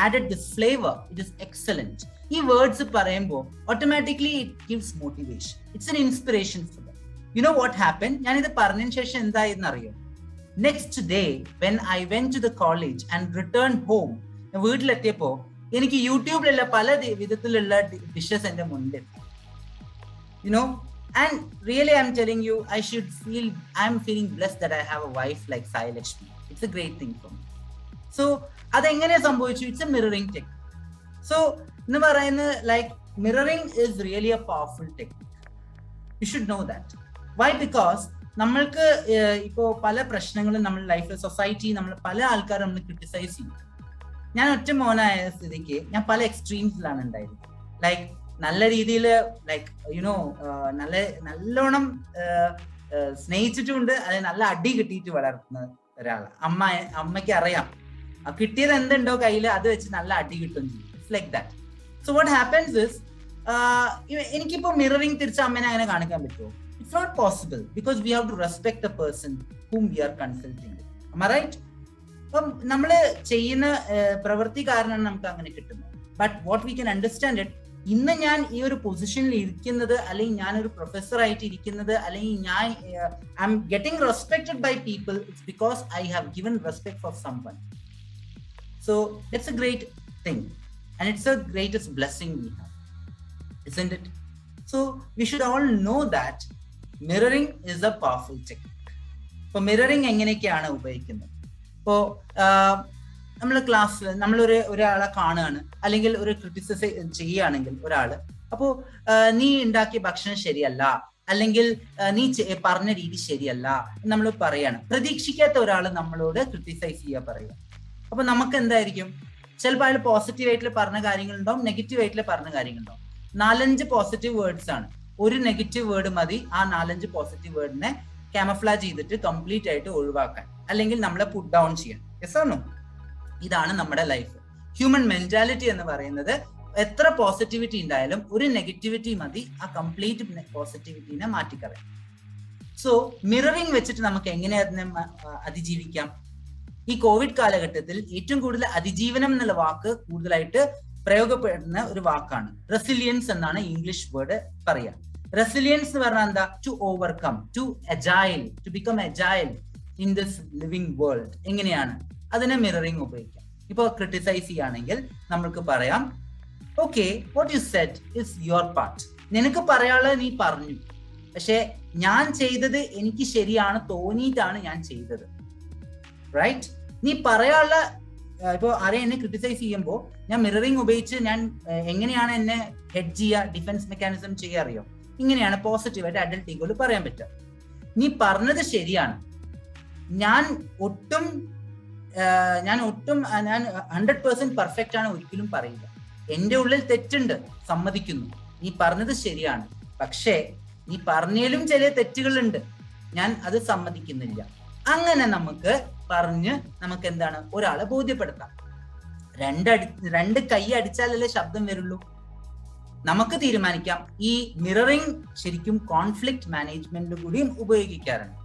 added this flavor, it is excellent. ഈ വേർഡ്സ് പറയുമ്പോൾ automatically it gives motivation. It's an inspiration for them. You know what happen? ഞാൻ ഇത് പറഞ്ഞതിന് ശേഷം എന്തായെന്ന് അറിയോ? Next day when I went to the college and return home, വീട്ടിലെത്തിയപ്പോ എനിക്ക് യൂട്യൂബിലുള്ള പല വിധത്തിലുള്ള ഡിഷസ് എന്റെ മുന്നിൽ. you know. And really, I'm telling you, I'm feeling blessed that I have a wife like Sai Lakshmi. It's a great thing for me. So അതെങ്ങനെ സംഭവിച്ചു? It's a mirroring technique. So എന്ന് പറയുന്നത് like mirroring is really a powerful technique. You should know that. Why? Because നമ്മൾക്ക് ഇപ്പോ പല പ്രശ്നങ്ങളും നമ്മുടെ ലൈഫിൽ, സൊസൈറ്റി, നമ്മൾ പല ആൾക്കാരും നമ്മൾ ക്രിട്ടിസൈസ് ചെയ്യും. ഞാൻ ഒറ്റ മോനായ സ്ഥിതിക്ക് ഞാൻ പല എക്സ്ട്രീംസിലാണ് ഉണ്ടായിരുന്നത്. ലൈക്ക് നല്ല രീതിയിൽ ലൈക്ക് യുനോ നല്ലോണം സ്നേഹിച്ചിട്ടുണ്ട്, അതായത് നല്ല അടി കിട്ടിയിട്ട് വളർത്തുന്ന ഒരാള്. അമ്മയ്ക്ക് അറിയാം കിട്ടിയത് എന്തുണ്ടോ കയ്യിൽ അത് വെച്ച് നല്ല അടി കിട്ടും ചെയ്യും. It's like that. So what happens is, എനിക്കിപ്പോ മിററിംഗ് തിരിച്ച് അമ്മേനെ അങ്ങനെ കാണിക്കാൻ പറ്റുമോ? It's not possible because we have to respect the person whom we are consulting with. Am I right? അപ്പം നമ്മള് ചെയ്യുന്ന പ്രവൃത്തി കാരണമാണ് നമുക്ക് അങ്ങനെ കിട്ടുന്നത്. But what we can understand it, ഇന്ന് ഞാൻ ഈ ഒരു പൊസിഷനിൽ ഇരിക്കുന്നത്, അല്ലെങ്കിൽ ഞാനൊരു പ്രൊഫസർ ആയിട്ട് ഇരിക്കുന്നത്, അല്ലെങ്കിൽ ഞാൻ I am getting respected by people, it's because I have given respect for someone. So it's a great thing and it's the greatest blessing we have, isn't it? So we should all know that mirroring is a powerful technique. ഇപ്പൊ mirroring എങ്ങനെയൊക്കെയാണ് ഉപയോഗിക്കുന്നത്? ഇപ്പോ നമ്മൾ ക്ലാസ്സിൽ ഒരാളെ കാണുകയാണ്, അല്ലെങ്കിൽ ഒരു ക്രിറ്റിസിസം ചെയ്യുകയാണെങ്കിൽ ഒരാള്, അപ്പോ നീ ഉണ്ടാക്കിയ ഭക്ഷണം ശരിയല്ല, അല്ലെങ്കിൽ നീ പറഞ്ഞ രീതി ശരിയല്ല നമ്മൾ പറയാണ്. പ്രതീക്ഷിക്കാത്ത ഒരാൾ നമ്മളോട് ക്രിട്ടിസൈസ് ചെയ്യാ പറയുക. അപ്പൊ നമുക്ക് എന്തായിരിക്കും? ചിലപ്പോൾ അതിൽ പോസിറ്റീവ് ആയിട്ടുള്ള പറഞ്ഞ കാര്യങ്ങളുണ്ടാവും, നെഗറ്റീവ് ആയിട്ടുള്ള പറഞ്ഞ കാര്യങ്ങളുണ്ടാവും. 4-5 പോസിറ്റീവ് വേർഡ്സ് ആണ്, ഒരു നെഗറ്റീവ് വേർഡ് മതി ആ 4-5 പോസിറ്റീവ് വേർഡിനെ ക്യാമഫ്ലാജ് ചെയ്തിട്ട് കംപ്ലീറ്റ് ആയിട്ട് ഒഴിവാക്കാൻ, അല്ലെങ്കിൽ നമ്മളെ പുട്ട് ഡൗൺ ചെയ്യാൻ. Yes or no? ഇതാണ് നമ്മുടെ ലൈഫ്. ഹ്യൂമൻ മെന്റാലിറ്റി എന്ന് പറയുന്നത്, എത്ര പോസിറ്റിവിറ്റി ഉണ്ടായാലും ഒരു നെഗറ്റിവിറ്റി മതി ആ കംപ്ലീറ്റ് പോസിറ്റിവിറ്റിനെ മാറ്റിക്കളയാം. സോ മിററിംഗ് വെച്ചിട്ട് നമുക്ക് എങ്ങനെ അതിനെ അതിജീവിക്കാം? ഈ കോവിഡ് കാലഘട്ടത്തിൽ ഏറ്റവും കൂടുതൽ അതിജീവനം എന്നുള്ള വാക്ക് കൂടുതലായിട്ട് പ്രയോഗപ്പെടുന്ന ഒരു വാക്കാണ് റെസിലിയൻസ് എന്നാണ് ഇംഗ്ലീഷ് വേർഡ് പറയാ. റെസിലിയൻസ് എന്ന് പറഞ്ഞാൽ എന്താ? To overcome, to agile, to become agile in this living world. എങ്ങനെയാണ് അതിനെ മിററിംഗ് ഉപയോഗിക്കാം? ഇപ്പൊ ക്രിട്ടിസൈസ് ചെയ്യുകയാണെങ്കിൽ നമ്മൾക്ക് പറയാം, okay, what you said is your part. നിനക്ക് പറയാനുള്ളത് നീ പറഞ്ഞു, പക്ഷെ ഞാൻ ചെയ്തത് എനിക്ക് ശരിയാണ് തോന്നിയിട്ടാണ് ഞാൻ ചെയ്തത്. റൈറ്റ്? നീ പറയാനുള്ള, ഇപ്പൊ ആരെയും എന്നെ ക്രിട്ടിസൈസ് ചെയ്യുമ്പോൾ ഞാൻ മിററിംഗ് ഉപയോഗിച്ച് ഞാൻ എങ്ങനെയാണ് എന്നെ ഹെഡ് ചെയ്യുക, ഡിഫൻസ് മെക്കാനിസം ചെയ്യുക അറിയോ? ഇങ്ങനെയാണ് പോസിറ്റീവായിട്ട് അഡൽട്ട് ഈഗോയിൽ പറയാൻ പറ്റുക. നീ പറഞ്ഞത് ശരിയാണ്, ഞാൻ 100% പെർഫെക്റ്റ് ആണ് ഒരിക്കലും പറയില്ല. എന്റെ ഉള്ളിൽ തെറ്റുണ്ട്, സമ്മതിക്കുന്നു. നീ പറഞ്ഞത് ശരിയാണ്, പക്ഷേ നീ പറഞ്ഞതിലും ചില തെറ്റുകളുണ്ട്, ഞാൻ അത് സമ്മതിക്കുന്നില്ല. അങ്ങനെ നമുക്ക് പറഞ്ഞ് നമുക്ക് എന്താണ് ഒരാളെ ബോധ്യപ്പെടുത്താം. രണ്ട് കൈ അടിച്ചാലല്ലേ ശബ്ദം വരുള്ളൂ. നമുക്ക് തീരുമാനിക്കാം. ഈ മിററിംഗ് ശരിക്കും കോൺഫ്ലിക്ട് മാനേജ്മെന്റിൽ കൂടിയും ഉപയോഗിക്കാറുണ്ട്.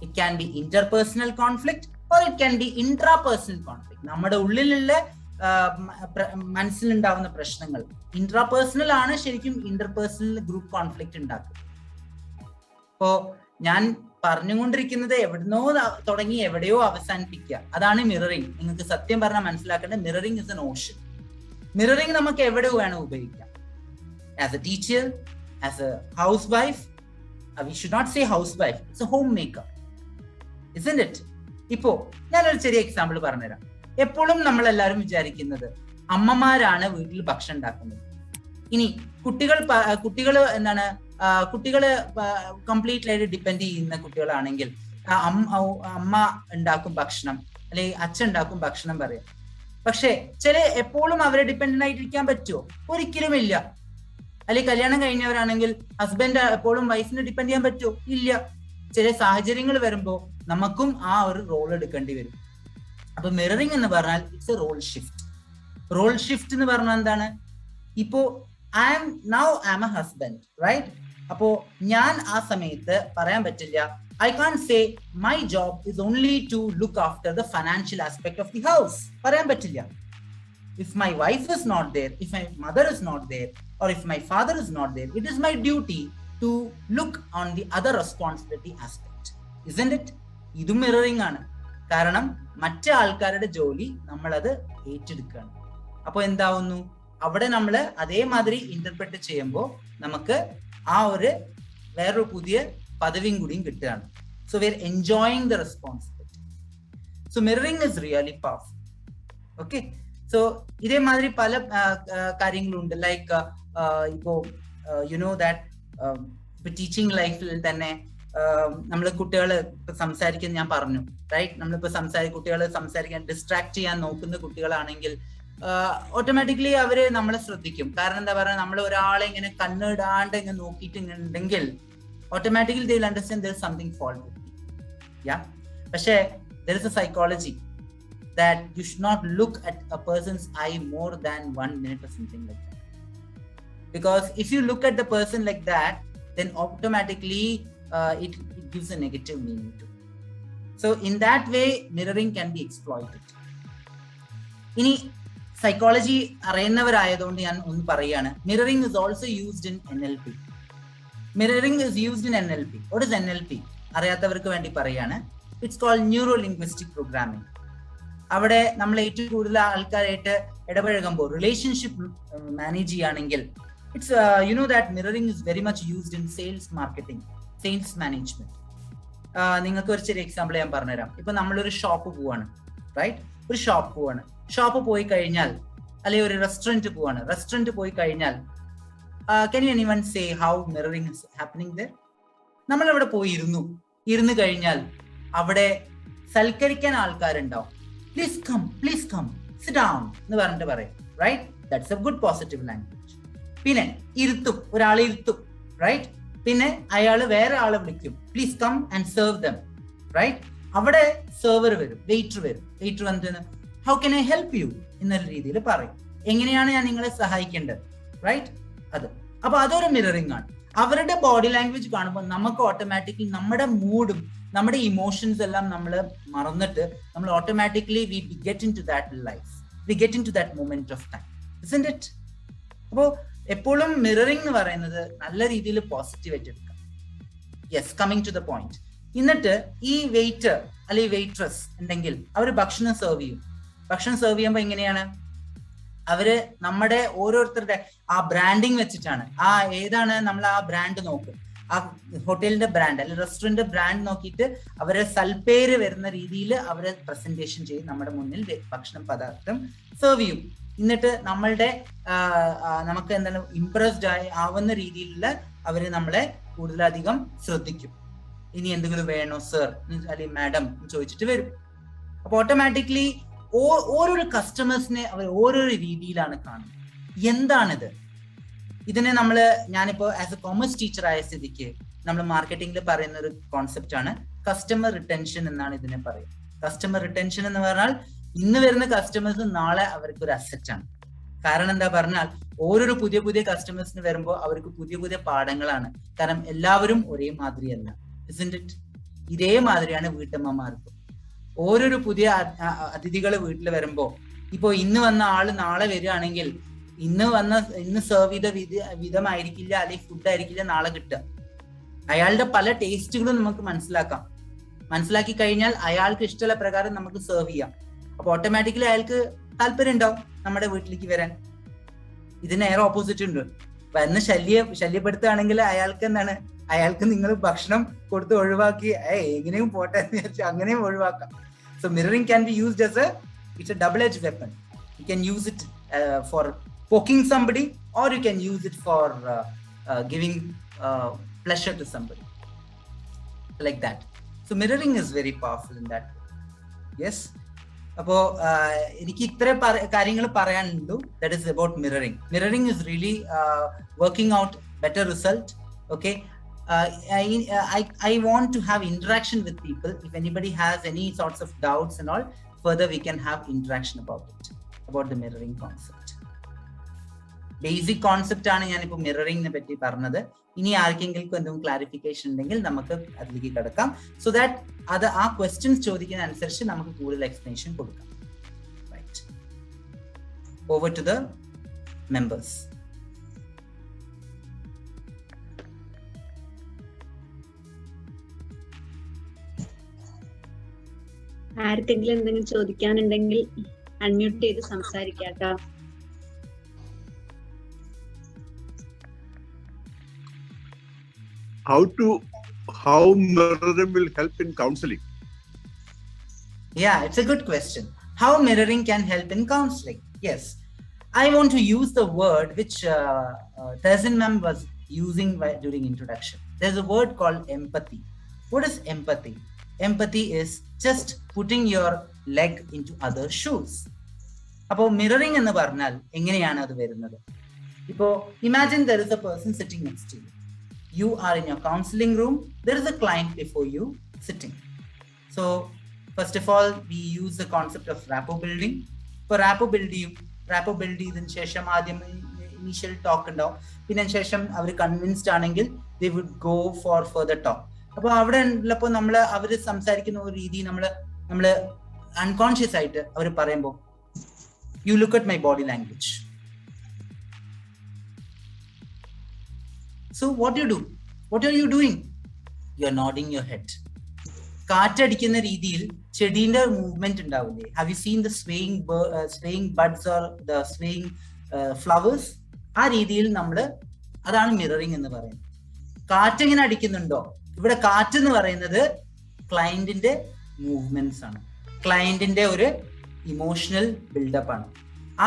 It can B interpersonal conflict or it can B intrapersonal conflict. നമ്മുടെ ഉള്ളിലുള്ള മനസ്സിലുണ്ടാവുന്ന പ്രശ്നങ്ങൾ ഇൻട്രാപേഴ്സണൽ ആണ്, ശരിക്കും ഇന്റർപേഴ്സണൽ ഗ്രൂപ്പ് കോൺഫ്ലിക്ട് ഉണ്ടാക്കും. ഇപ്പോ ഞാൻ പറഞ്ഞുകൊണ്ടിരിക്കുന്നത് എവിടുന്നോ തുടങ്ങി എവിടെയോ അവസാനിപ്പിക്കുക, അതാണ് മിററിംഗ്. നിങ്ങൾക്ക് സത്യം പറഞ്ഞാൽ മനസ്സിലാക്കേണ്ടത് mirroring is an ocean. Mirroring നമുക്ക് എവിടെ വേണം ഉപയോഗിക്കാം. As a teacher, as a housewife, we should not say housewife, it's a homemaker, isn't it? ഇപ്പോ ഞാനൊരു ചെറിയ എക്സാമ്പിൾ പറഞ്ഞുതരാം. എപ്പോഴും നമ്മൾ എല്ലാവരും വിചാരിക്കുന്നത് അമ്മമാരാണ് വീട്ടിൽ ഭക്ഷണം ഉണ്ടാക്കുന്നത്. ഇനി കുട്ടികൾ എന്താണ്, കുട്ടികള് കംപ്ലീറ്റ്ലി ആയിട്ട് ഡിപ്പെൻഡ് ചെയ്യുന്ന കുട്ടികളാണെങ്കിൽ അമ്മ ഉണ്ടാക്കും ഭക്ഷണം, അല്ലെങ്കിൽ അച്ഛൻ ഉണ്ടാക്കും ഭക്ഷണം പറയാം. പക്ഷെ എപ്പോഴും അവരെ ഡിപ്പെൻഡന്റ് ആയിട്ടിരിക്കാൻ പറ്റുമോ? ഒരിക്കലും ഇല്ല. അല്ലെങ്കിൽ കല്യാണം കഴിഞ്ഞവരാണെങ്കിൽ ഹസ്ബൻഡ് എപ്പോഴും വൈഫിനെ ഡിപ്പെൻഡ് ചെയ്യാൻ പറ്റുമോ? ഇല്ല. ചില സാഹചര്യങ്ങൾ വരുമ്പോൾ നമുക്കും ആ ഒരു റോൾ എടുക്കേണ്ടി വരും. അപ്പൊ മിററിംഗ് എന്ന് പറഞ്ഞാൽ it's a role shift. Role shift എന്ന് പറഞ്ഞാൽ എന്താണ്? ഇപ്പോ I am a husband, right? അപ്പോ ഞാൻ ആ സമയത്ത് പറയാൻ പറ്റില്ല, I can say my job is only to look after the financial aspect of the house. പറയാൻ പറ്റില്ല. If my wife is not there, if my mother is not there, or if my father is not there, it is my duty to look on the other responsibility aspect, isn't it? ഇതും mirroring ആണ്. കാരണം മറ്റു ആൾക്കാരുടെ ജോലി നമ്മളത് ഏറ്റെടുക്കുകയാണ്. അപ്പൊ എന്താവുന്നു? അവിടെ നമ്മൾ അതേമാതിരി ഇന്റർപ്രറ്റ് ചെയ്യുമ്പോൾ നമുക്ക് ആ ഒരു വേറൊരു പുതിയ പദവിയും കൂടിയും കിട്ടുകയാണ്. So we are enjoying the responsibility. So mirroring is really powerful. Okay, so ഇതേമാതിരി പല കാര്യങ്ങളുണ്ട്. ലൈക്ക് ഇപ്പോ യുനോ ദാറ്റ് ഇപ്പൊ ടീച്ചിങ് ലൈഫിൽ തന്നെ നമ്മൾ കുട്ടികൾ സംസാരിക്കുന്ന ഞാൻ പറഞ്ഞു, റൈറ്റ്? നമ്മളിപ്പോ കുട്ടികൾ സംസാരിക്കാൻ ഡിസ്ട്രാക്ട് ചെയ്യാൻ നോക്കുന്ന കുട്ടികളാണെങ്കിൽ ഓട്ടോമാറ്റിക്കലി അവര് നമ്മളെ ശ്രദ്ധിക്കും. കാരണം എന്താ പറയുക, നമ്മൾ ഒരാളെ ഇങ്ങനെ കണ്ണിടാണ്ട് ഇങ്ങനെ നോക്കിയിട്ടുണ്ടെങ്കിൽ automatically they will understand there is something fault with me. Yeah, പക്ഷേ there is a psychology that you should not look at a person's eye more than 1 minute or something like that, because if you look at the person like that, then automatically it gives a negative meaning to it. So in that way mirroring can be exploited. ഇനി psychology അറിയുന്നവരായതുകൊണ്ട് ഞാൻ ഒന്ന് പറയാണ്, mirroring is also used in NLP. Mirroring is used in NLP. What is NLP? അറിയാത്തവർക്ക് വേണ്ടി പറയാണ്. It's called Neuro Linguistic Programming. അവിടെ നമ്മൾ ഏറ്റവും കൂടുതൽ ആൾക്കാരായിട്ട് ഇടപഴകുമ്പോൾ റിലേഷൻഷിപ്പ് മാനേജ് ചെയ്യുകയാണെങ്കിൽ it's you know that mirroring is very much used in sales marketing, sales management. നിങ്ങൾക്ക് ഒരു ചെറിയ എക്സാമ്പിൾ ഞാൻ പറഞ്ഞുതരാം. ഇപ്പൊ നമ്മളൊരു ഷോപ്പ് പോവാണ്, റൈറ്റ്? ഒരു ഷോപ്പ് പോവാണ്. ഷോപ്പ് പോയി കഴിഞ്ഞാൽ, അല്ലെങ്കിൽ ഒരു റെസ്റ്റോറന്റ് പോവാണ്, റെസ്റ്റോറന്റ് പോയി കഴിഞ്ഞാൽ can you anyone say how mirroring is happening there? നമ്മൾ അവിടെ പോയി ഇരുന്ന് കഴിഞ്ഞാൽ അവിടെ സൽക്കരിക്കാൻ ആൾക്കാരുണ്ടാവും. പ്ലീസ് കം സിറ്റ് ഡൗൺ എന്ന് പറഞ്ഞിട്ട് പറയും, right? That's a good positive language. പിന്നെ ഒരാളെ ഇരുത്തും, റൈറ്റ്? പിന്നെ അയാള് വേറെ ആളെ വിളിക്കും, please come and serve them, right? അവിടെ സെർവർ വരും, വെയിറ്റർ വന്നിട്ട് how can I help you എന്നൊരു രീതിയിൽ പറയും. എങ്ങനെയാണ് ഞാൻ നിങ്ങളെ സഹായിക്കേണ്ടത്, റൈറ്റ്? അത് അപ്പൊ അതൊരു മിററിംഗ് ആണ്. അവരുടെ ബോഡി ലാംഗ്വേജ് കാണുമ്പോൾ നമുക്ക് ഓട്ടോമാറ്റിക്കലി നമ്മുടെ മൂഡും നമ്മുടെ ഇമോഷൻസ് എല്ലാം നമ്മൾ മറന്നിട്ട് നമ്മൾ automatically we get into that life, we get into that moment of time, isn't it? അപ്പോ എപ്പോഴും മിററിംഗ് എന്ന് പറയുന്നത് നല്ല രീതിയിൽ പോസിറ്റീവ് ആയിട്ട് എടുക്കാം. Yes, coming to the point. എന്നിട്ട് ഈ വെയിറ്റർ അല്ലെങ്കിൽ വെയിട്രസ് ഉണ്ടെങ്കിൽ അവർ ഭക്ഷണം സെർവ് ചെയ്യും. ഭക്ഷണം സെർവ് ചെയ്യുമ്പോൾ എങ്ങനെയാണ്? അവര് നമ്മുടെ ഓരോരുത്തരുടെ ആ ബ്രാൻഡിങ് വെച്ചിട്ടാണ്, ഏതാണ് നമ്മൾ ആ ബ്രാൻഡ് നോക്കും, ആ ഹോട്ടലിന്റെ ബ്രാൻഡ് അല്ലെങ്കിൽ റെസ്റ്റോറന്റ് ബ്രാൻഡ് നോക്കിയിട്ട് അവരെ സൽപ്പേര് വരുന്ന രീതിയിൽ അവരെ പ്രസന്റേഷൻ ചെയ്ത് നമ്മുടെ മുന്നിൽ ഭക്ഷണ പദാർത്ഥം സെർവ് ചെയ്യും. എന്നിട്ട് നമ്മളുടെ നമുക്ക് എന്താണ് ഇംപ്രസ്ഡ് ആവുന്ന രീതിയിലുള്ള അവര് നമ്മളെ കൂടുതലധികം ശ്രദ്ധിക്കും. ഇനി എന്തെങ്കിലും വേണോ സർ അല്ലെങ്കിൽ മാഡം ചോദിച്ചിട്ട് വരും. അപ്പൊ ഓട്ടോമാറ്റിക്കലി ഓരോരോ കസ്റ്റമേഴ്സിനെ അവർ ഓരോരോ രീതിയിലാണ് കാണുന്നത്. എന്താണിത്? ഇതിനെ ഞാനിപ്പോ ആസ് എ കോമേഴ്സ് ടീച്ചർ ആയ സ്ഥിതിക്ക് നമ്മൾ മാർക്കറ്റിംഗിൽ പറയുന്ന ഒരു കോൺസെപ്റ്റ് ആണ് കസ്റ്റമർ റിട്ടൻഷൻ എന്നാണ് ഇതിനെ പറയുന്നത്. കസ്റ്റമർ റിട്ടൻഷൻ എന്ന് പറഞ്ഞാൽ ഇന്ന് വരുന്ന കസ്റ്റമേഴ്സ് നാളെ അവർക്ക് ഒരു അസറ്റ് ആണ്. കാരണം എന്താ പറഞ്ഞാൽ ഓരോരോ പുതിയ കസ്റ്റമേഴ്സിന് വരുമ്പോൾ അവർക്ക് പുതിയ പാഠങ്ങളാണ്. കാരണം എല്ലാവരും ഒരേ മാതിരിയല്ല, isn't it? ഇതേ മാതിരിയാണ് വീട്ടമ്മമാർക്കും. ഓരോരോ പുതിയ അതിഥികൾ വീട്ടിൽ വരുമ്പോ ഇപ്പൊ ഇന്ന് വന്ന ആള് നാളെ വരികയാണെങ്കിൽ ഇന്ന് സെർവ് ചെയ്ത വിധമായിരിക്കില്ല അല്ലെങ്കിൽ ഫുഡ് ആയിരിക്കില്ല നാളെ കിട്ടുക. അയാളുടെ പല ടേസ്റ്റുകളും നമുക്ക് മനസ്സിലാക്കി കഴിഞ്ഞാൽ അയാൾക്ക് ഇഷ്ടമുള്ള പ്രകാരം നമുക്ക് സെർവ് ചെയ്യാം. അപ്പൊ ഓട്ടോമാറ്റിക്കലി അയാൾക്ക് താല്പര്യം ഉണ്ടാവും നമ്മുടെ വീട്ടിലേക്ക് വരാൻ. ഇതിന് നേരെ ഓപ്പോസിറ്റ് ഉണ്ട്. വന്ന് ശല്യപ്പെടുത്തുകയാണെങ്കിൽ അയാൾക്ക് നിങ്ങൾ ഭക്ഷണം കൊടുത്ത് ഒഴിവാക്കി എങ്ങനെയും പോട്ടെ എന്ന് വിചാരിച്ചു അങ്ങനെയും ഒഴിവാക്കാം. So mirroring can be used as it's A double edge weapon. You can use it for poking somebody, or you can use it for giving pleasure to somebody, like that. So mirroring is very powerful in that way. Yes, appo എനിക്ക് ഇത്ര കാര്യങ്ങൾ പറയാനുള്ളൂ. That is about mirroring. Mirroring is really working out better result. Okay, I want to have interaction with people. If anybody has any sorts of doubts and all, further we can have interaction about it, about the mirroring concept. Basic concept ആണ് ഞാനിപ്പോൾ മിററിംഗിനെ പറ്റി പറഞ്ഞത്. ഇനി ആർക്കെങ്കിലും എന്തെങ്കിലും clarification ഉണ്ടെങ്കിൽ നമുക്ക് അതിലേക്ക് കിടക്കാം. സോ ദാറ്റ് ആ ക്വസ്റ്റ്യൻസ് ചോദിക്കുന്ന അനുസരിച്ച് നമുക്ക് കൂടുതൽ എക്സ്പ്ലനേഷൻ കൊടുക്കാം. Right, over to the members. ആർക്കെങ്കിലും എന്തെങ്കിലും ചോദിക്കാനുണ്ടെങ്കിൽ അൺമ്യൂട്ട് ചെയ്ത് സംസാരിക്കാട്ടോ. how mirroring will help in counseling? Yeah, it's a good question. How mirroring can help in counseling? Yes, I want to use the word which Tazin ma'am was using during introduction. There's a word called empathy. What is empathy? Empathy is just putting your leg into other shoes. അപ്പോൾ mirroring എന്ന് പറഞ്ഞാൽ എങ്ങനെയാണ് അത് വരുന്നത്? ഇപ്പോൾ imagine there is a person sitting next to you. You are in your counseling room. There is a client before you sitting. So first of all, we use the concept of rapport building. For rapport build ചെയ്തതിന് ശേഷം ആദ്യം initial talk ഉണ്ടാവും. പിന്നെ ശേഷം അവർ convinced ആണെങ്കിൽ they would go for further talk. അപ്പോൾ അവിടെ ഉള്ളപ്പോൾ അവർ സംസാരിക്കുന്ന ഒരു രീതി നമ്മൾ അൺകോൺഷ്യസ് ആയിട്ട് അവർ പറയുമ്പോൾ you look at my body language. So what do? What are you doing? You are nodding your head. കാറ്റടിക്കുന്ന രീതിയിൽ ചെടീന്റെ മൂവ്മെന്റ് ഉണ്ടാവില്ലേ? Have you seen the swaying buds or the swaying flowers? ആ രീതിയിൽ അതാണ് മിററിംഗ് എന്ന് പറയുന്നത്. കാറ്റ് എങ്ങനെ അടിക്കുന്നുണ്ടോ? ഇവിടെ കാറ്റ് എന്ന് പറയുന്നത് ക്ലയന്റിന്റെ മൂവ്മെന്റ്സ് ആണ്, ക്ലയന്റിന്റെ ഒരു ഇമോഷണൽ ബിൽഡപ്പ് ആണ്.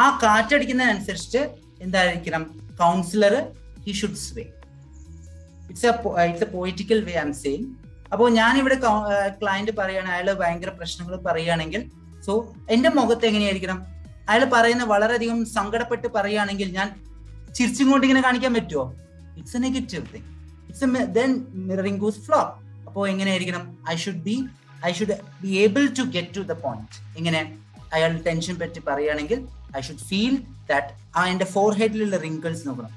ആ കാറ്റടിക്കുന്നതിനനുസരിച്ച് എന്തായിരിക്കണം counsellor he should sway. It's a poetical way I'm saying. അപ്പോൾ ഞാനിവിടെ ക്ലയന്റ് പറയുകയാണ്, അയാൾ ഭയങ്കര പ്രശ്നങ്ങൾ പറയുകയാണെങ്കിൽ സോ എന്റെ മുഖത്ത് എങ്ങനെയായിരിക്കണം? അയാൾ പറയുന്ന വളരെയധികം സങ്കടപ്പെട്ട് പറയുകയാണെങ്കിൽ ഞാൻ ചിരിച്ചും കൊണ്ട് ഇങ്ങനെ കാണിക്കാൻ പറ്റുമോ? It's A negative thing. then mirroring goes flop. അപ്പോൾ എങ്ങനെയായിരിക്കണം? I should be able to get to the point. എങ്ങനെ? അയാൾ ടെൻഷൻ പറ്റി പറയുകയാണെങ്കിൽ I should feel that എൻ്റെ ഫോർഹെഡിലുള്ള wrinkles നോക്കണം.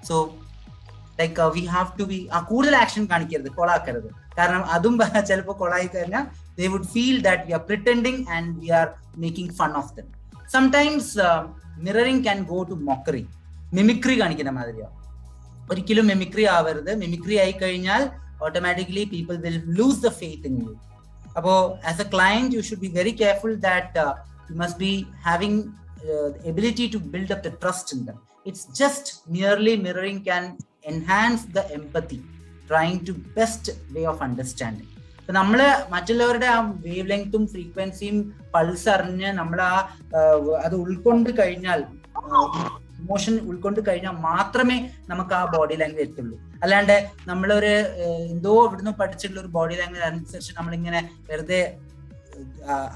So like we have to be കൂടുതൽ ആക്ഷൻ കാണിക്കരുത്, കൊളാക്കരുത്. കാരണം അതും ചിലപ്പോൾ കൊളായി കഴിഞ്ഞാൽ they would feel that we are pretending and we are making fun of them. Sometimes mirroring can go to mockery. Mimicry കാണിക്കുന്ന മാതിരിയാണ്. ഒരിക്കലും മിമിക്രി ആവരുത്. മിമിക്രി ആയി കഴിഞ്ഞാൽ automatically people will lose the faith in you. അപ്പോൾ as a client you should be very careful that you must be having ability to build up the trust in them. It's just merely mirroring can enhance the empathy, trying to best way of understanding. അപ്പൊ നമ്മള് മറ്റുള്ളവരുടെ ആ wave ലെങ്ത്തും ഫ്രീക്വൻസിയും pulse അറിഞ്ഞ് നമ്മൾ അത് ഉൾക്കൊണ്ട് കഴിഞ്ഞാൽ, ഇമോഷൻ ഉൾക്കൊണ്ട് കഴിഞ്ഞാൽ മാത്രമേ നമുക്ക് ആ ബോഡി ലാംഗ്വേജ് എത്തുള്ളൂ. അല്ലാണ്ട് നമ്മളൊരു എന്തോ ഇവിടുന്ന് പഠിച്ചിട്ടുള്ള ഒരു ബോഡി ലാംഗ്വേജ് അനുസരിച്ച് നമ്മളിങ്ങനെ വെറുതെ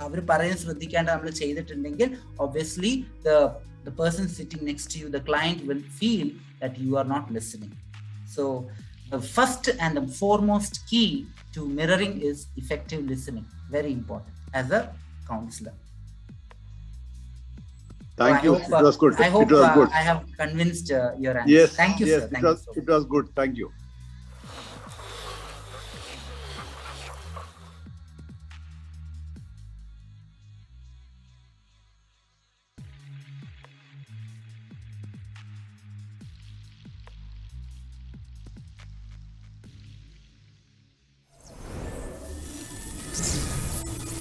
അവർ പറയുന്നത് ശ്രദ്ധിക്കാണ്ട് നമ്മൾ ചെയ്തിട്ടുണ്ടെങ്കിൽ obviously the person sitting next to you, the client, will feel that you are not listening. So the first and the foremost key to mirroring is effective listening. Very important as a counselor. Thank you. It was good. I hope it was good. I have convinced your answer. Yes. Thank you, yes, sir. Thank you so much. It was good. Thank you.